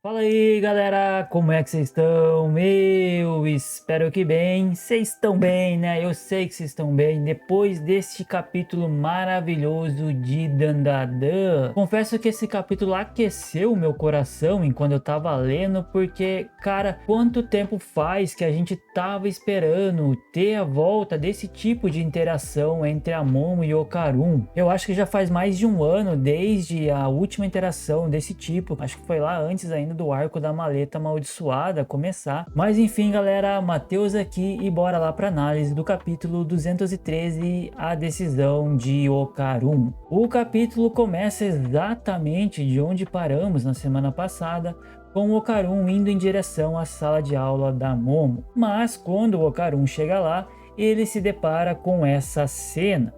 Fala aí galera, como é que vocês estão? Eu espero que bem, vocês estão bem, né? Eu sei que vocês estão bem, depois deste capítulo maravilhoso de Dandadan. Confesso que esse capítulo aqueceu o meu coração enquanto eu tava lendo, porque, cara, quanto tempo faz que a gente tava esperando ter a volta desse tipo de interação entre a Momo e o Okarun. Eu acho que já faz mais de um ano desde a última interação desse tipo, acho que foi lá antes ainda do arco da maleta amaldiçoada começar. Mas enfim galera, Matheus aqui e bora lá para análise do capítulo 213, a decisão de Okarun. O capítulo começa exatamente de onde paramos na semana passada, com o Okarun indo em direção à sala de aula da Momo. Mas quando o Okarun chega lá, ele se depara com essa cena.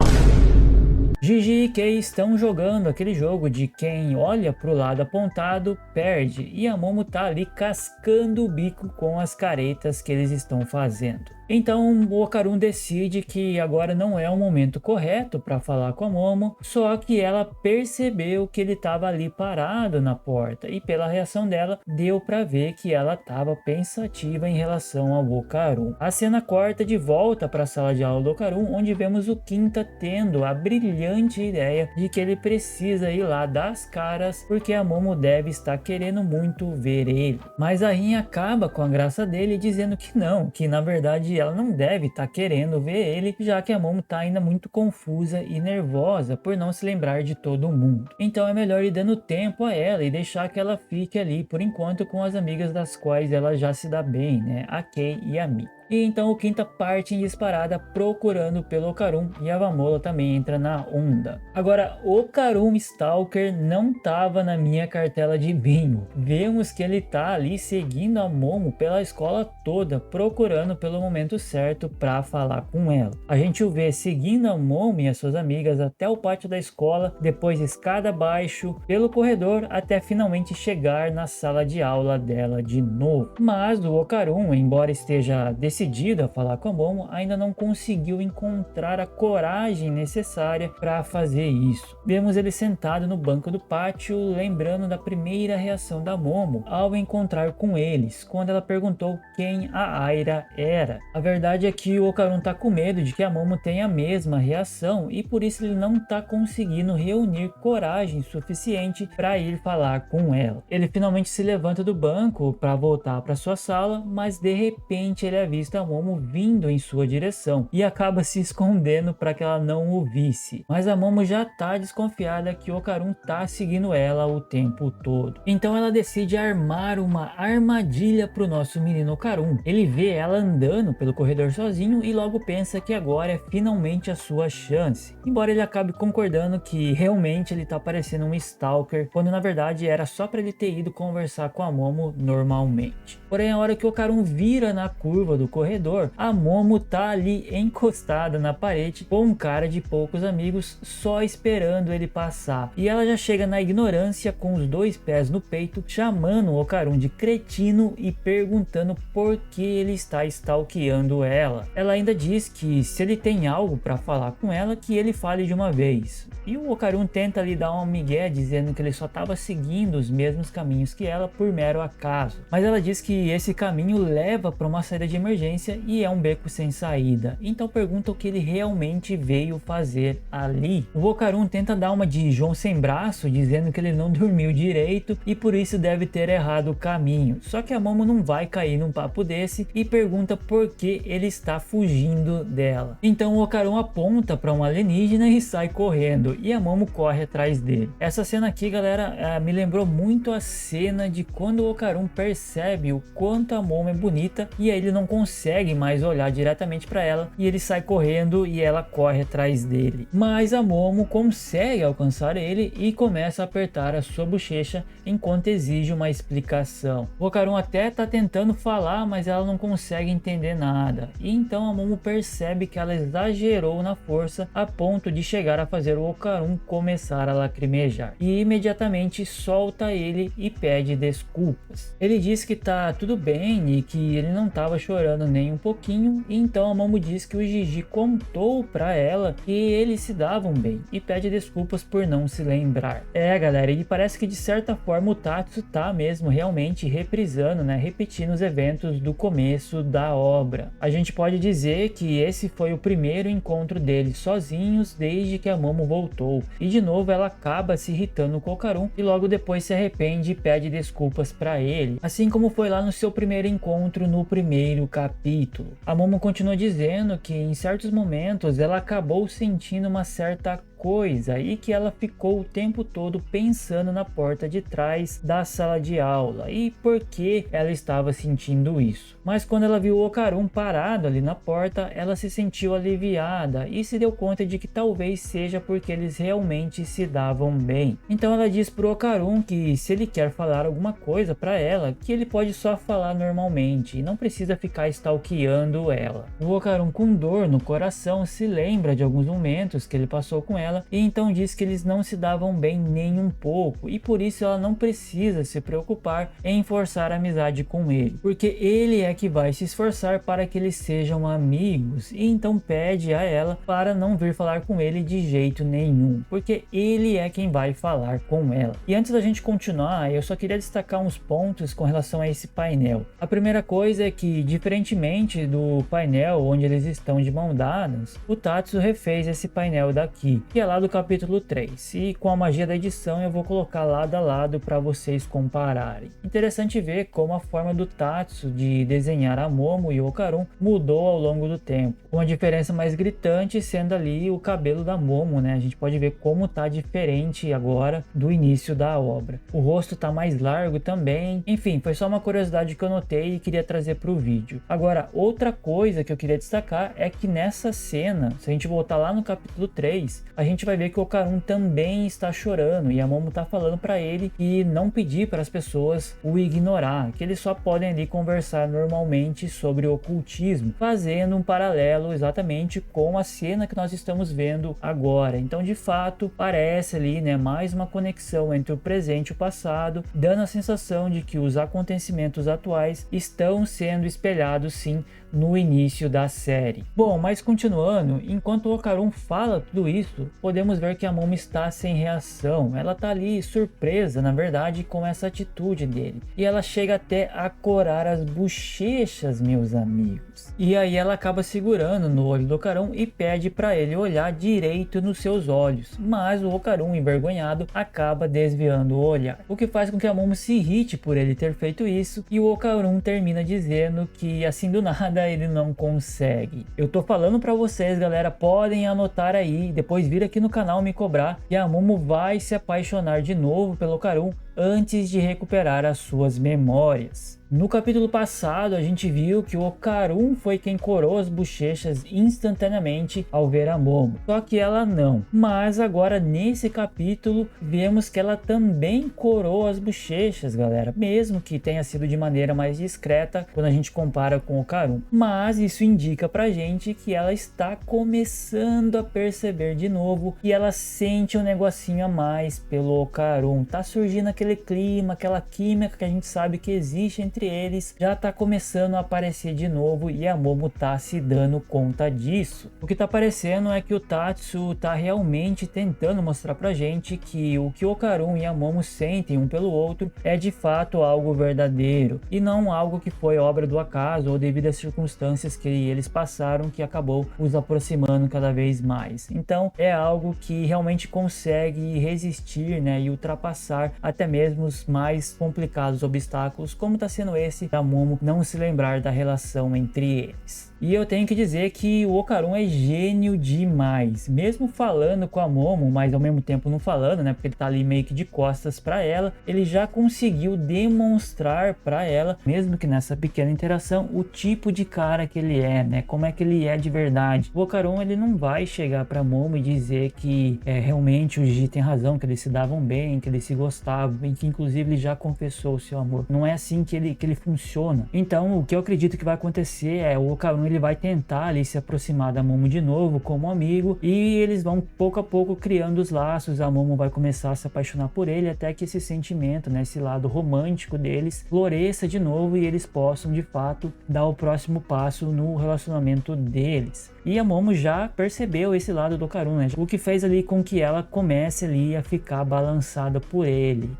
Gigi e Kei estão jogando aquele jogo de quem olha pro lado apontado perde, e a Momo tá ali cascando o bico com as caretas que eles estão fazendo. Então o Okarun decide que agora não é o momento correto para falar com a Momo, só que ela percebeu que ele estava ali parado na porta e pela reação dela deu para ver que ela estava pensativa em relação ao Okarun. A cena corta de volta para a sala de aula do Okarun, onde vemos o Quinta tendo a brilhante ideia de que ele precisa ir lá dar as caras porque a Momo deve estar querendo muito ver ele. Mas a Rin acaba com a graça dele dizendo que não, que na verdade ela não deve estar querendo ver ele, já que a Momo está ainda muito confusa e nervosa por não se lembrar de todo mundo. Então é melhor ir dando tempo a ela e deixar que ela fique ali por enquanto com as amigas das quais ela já se dá bem, né? A Kei e a Miko. E então o Quinta parte em disparada procurando pelo Okarun e a Vamola também entra na onda. Agora, o Okarun Stalker não estava na minha cartela de bingo. Vemos que ele tá ali seguindo a Momo pela escola toda, procurando pelo momento certo para falar com ela. A gente o vê seguindo a Momo e as suas amigas até o pátio da escola, depois escada abaixo, pelo corredor, até finalmente chegar na sala de aula dela de novo. Mas o Okarun, embora esteja decidido a falar com a Momo, ainda não conseguiu encontrar a coragem necessária para fazer isso. Vemos ele sentado no banco do pátio, lembrando da primeira reação da Momo ao encontrar com eles, quando ela perguntou quem a Aira era. A verdade é que o Okarun tá com medo de que a Momo tenha a mesma reação e por isso ele não tá conseguindo reunir coragem suficiente para ir falar com ela. Ele finalmente se levanta do banco para voltar para sua sala, mas de repente ele avista a Momo vindo em sua direção e acaba se escondendo para que ela não o visse. Mas a Momo já tá desconfiada que o Okarun tá seguindo ela o tempo todo. Então ela decide armar uma armadilha pro nosso menino Okarun. Ele vê ela andando pelo corredor sozinho e logo pensa que agora é finalmente a sua chance. Embora ele acabe concordando que realmente ele tá parecendo um stalker, quando na verdade era só para ele ter ido conversar com a Momo normalmente. Porém, a hora que o Okarun vira na curva do corredor, a Momo tá ali encostada na parede com um cara de poucos amigos só esperando ele passar. E ela já chega na ignorância com os dois pés no peito, chamando o Okarun de cretino e perguntando por que ele está stalkeando ela. Ela ainda diz que se ele tem algo para falar com ela, que ele fale de uma vez. E o Okarun tenta lhe dar um migué dizendo que ele só estava seguindo os mesmos caminhos que ela por mero acaso. Mas ela diz que esse caminho leva para uma saída de emergência e é um beco sem saída. Então pergunta o que ele realmente veio fazer ali. O Okarun tenta dar uma de João sem braço, dizendo que ele não dormiu direito e por isso deve ter errado o caminho. Só que a Momo não vai cair num papo desse e pergunta por que ele está fugindo dela. Então o Okarun aponta para um alienígena e sai correndo, e a Momo corre atrás dele. Essa cena aqui, galera, me lembrou muito a cena de quando o Okarun percebe o quanto a Momo é bonita e aí ele não consegue mais olhar diretamente para ela e ele sai correndo e ela corre atrás dele. Mas a Momo consegue alcançar ele e começa a apertar a sua bochecha enquanto exige uma explicação. O Okarun até tá tentando falar, mas ela não consegue entender nada. E então a Momo percebe que ela exagerou na força a ponto de chegar a fazer o Okarun começar a lacrimejar. E imediatamente solta ele e pede desculpas. Ele diz que tá tudo bem e que ele não estava chorando namorando nem um pouquinho, e então a Momo diz que o Gigi contou pra ela que eles se davam bem e pede desculpas por não se lembrar. Galera, e parece que de certa forma o Tatsu tá mesmo realmente reprisando, né, repetindo os eventos do começo da obra. A gente pode dizer que esse foi o primeiro encontro deles sozinhos desde que a Momo voltou, e de novo ela acaba se irritando com o Okarun e logo depois se arrepende e pede desculpas pra ele, assim como foi lá no seu primeiro encontro no primeiro capítulo. A Momo continua dizendo que em certos momentos ela acabou sentindo uma certa coisa e que ela ficou o tempo todo pensando na porta de trás da sala de aula e por que ela estava sentindo isso. Mas quando ela viu o Okarun parado ali na porta, ela se sentiu aliviada e se deu conta de que talvez seja porque eles realmente se davam bem. Então ela diz pro Okarun que se ele quer falar alguma coisa para ela, que ele pode só falar normalmente e não precisa ficar stalkeando ela. O Okarun, com dor no coração, se lembra de alguns momentos que ele passou com ela e então diz que eles não se davam bem nem um pouco e por isso ela não precisa se preocupar em forçar a amizade com ele, porque ele é que vai se esforçar para que eles sejam amigos, e então pede a ela para não vir falar com ele de jeito nenhum, porque ele é quem vai falar com ela. E antes da gente continuar, eu só queria destacar uns pontos com relação a esse painel. A primeira coisa é que, diferentemente do painel onde eles estão de mão dadas, o Tatsu refez esse painel daqui, que é lá do capítulo 3, e com a magia da edição eu vou colocar lado a lado para vocês compararem. Interessante ver como a forma do Tatsu de desenhar a Momo e o Okarun mudou ao longo do tempo, com a diferença mais gritante sendo ali o cabelo da Momo, né? A gente pode ver como tá diferente agora do início da obra. O rosto tá mais largo também. Enfim, foi só uma curiosidade que eu notei e queria trazer para o vídeo. Agora, outra coisa que eu queria destacar é que nessa cena, se a gente voltar lá no capítulo 3, a gente vai ver que o Okarun também está chorando e a Momo tá falando para ele que não pedir para as pessoas o ignorar, que eles só podem ali conversar normalmente sobre o ocultismo, fazendo um paralelo exatamente com a cena que nós estamos vendo agora. Então, de fato, parece ali, né, mais uma conexão entre o presente e o passado, dando a sensação de que os acontecimentos atuais estão sendo espelhados sim no início da série. Bom, mas continuando, enquanto o Okarun fala tudo isso, podemos ver que a Momo está sem reação. Ela tá ali surpresa, na verdade, com essa atitude dele. E ela chega até a corar as bochechas, meus amigos. E aí ela acaba segurando no olho do Okarun e pede para ele olhar direito nos seus olhos. Mas o Okarun, envergonhado, acaba desviando o olhar, o que faz com que a Momo se irrite por ele ter feito isso, e o Okarun termina dizendo que assim do nada ele não consegue. Eu tô falando pra vocês, galera, podem anotar aí, depois vir aqui no canal me cobrar, e a Momo vai se apaixonar de novo pelo Okarun antes de recuperar as suas memórias. No capítulo passado a gente viu que o Okarun foi quem corou as bochechas instantaneamente ao ver a Momo, só que ela não. Mas agora nesse capítulo vemos que ela também corou as bochechas, galera, mesmo que tenha sido de maneira mais discreta quando a gente compara com o Okarun. Mas isso indica pra gente que ela está começando a perceber de novo e ela sente um negocinho a mais pelo Okarun. Tá surgindo aquele clima, aquela química que a gente sabe que existe entre eles, já tá começando a aparecer de novo e a Momo tá se dando conta disso. O que tá parecendo é que o Tatsu tá realmente tentando mostrar pra gente que o que o Okarun e a Momo sentem um pelo outro é de fato algo verdadeiro e não algo que foi obra do acaso ou devido às circunstâncias que eles passaram que acabou os aproximando cada vez mais. Então é algo que realmente consegue resistir, né, e ultrapassar até mesmo os mais complicados obstáculos, como tá sendo esse da Momo não se lembrar da relação entre eles. E eu tenho que dizer que o Okarun é gênio demais, mesmo falando com a Momo, mas ao mesmo tempo não falando, né, porque ele tá ali meio que de costas para ela, ele já conseguiu demonstrar para ela, mesmo que nessa pequena interação, o tipo de cara que ele é, né, como é que ele é de verdade. O Okarun, ele não vai chegar para Momo e dizer que realmente o Gigi tem razão, que eles se davam bem, que eles se gostavam. em que inclusive ele já confessou o seu amor. Não é assim que ele funciona. Então o que eu acredito que vai acontecer é o Okarun ele vai tentar ali se aproximar da Momo de novo como amigo, e eles vão pouco a pouco criando os laços. A Momo vai começar a se apaixonar por ele até que esse sentimento, né, esse lado romântico deles floresça de novo e eles possam de fato dar o próximo passo no relacionamento deles. E a Momo já percebeu esse lado do Okarun, né? O que fez ali com que ela comece ali a ficar balançada por ele.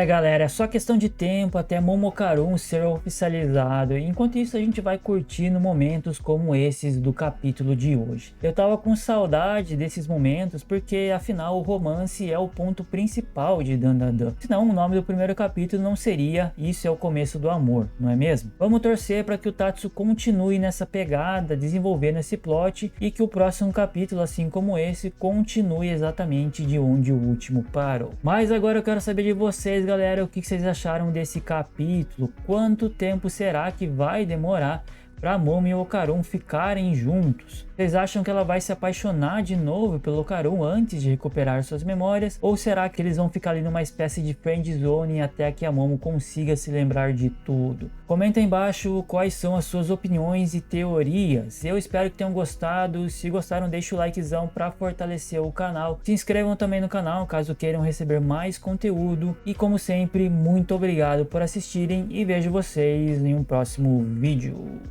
Galera, é só questão de tempo até Momo Okarun ser oficializado. Enquanto isso a gente vai curtindo momentos como esses do capítulo de hoje. Eu tava com saudade desses momentos porque afinal o romance é o ponto principal de Dandadan. Senão o nome do primeiro capítulo não seria Isso é o Começo do Amor, não é mesmo? Vamos torcer para que o Tatsu continue nessa pegada, desenvolvendo esse plot, e que o próximo capítulo, assim como esse, continue exatamente de onde o último parou. Mas agora eu quero saber de vocês, galera, o que vocês acharam desse capítulo? Quanto tempo será que vai demorar para Momo e o Okarun ficarem juntos? Vocês acham que ela vai se apaixonar de novo pelo Okarun antes de recuperar suas memórias? Ou será que eles vão ficar ali numa espécie de friend zone até que a Momo consiga se lembrar de tudo? Comenta aí embaixo quais são as suas opiniões e teorias. Eu espero que tenham gostado. Se gostaram, deixa o likezão para fortalecer o canal. Se inscrevam também no canal caso queiram receber mais conteúdo. E como sempre, muito obrigado por assistirem e vejo vocês em um próximo vídeo.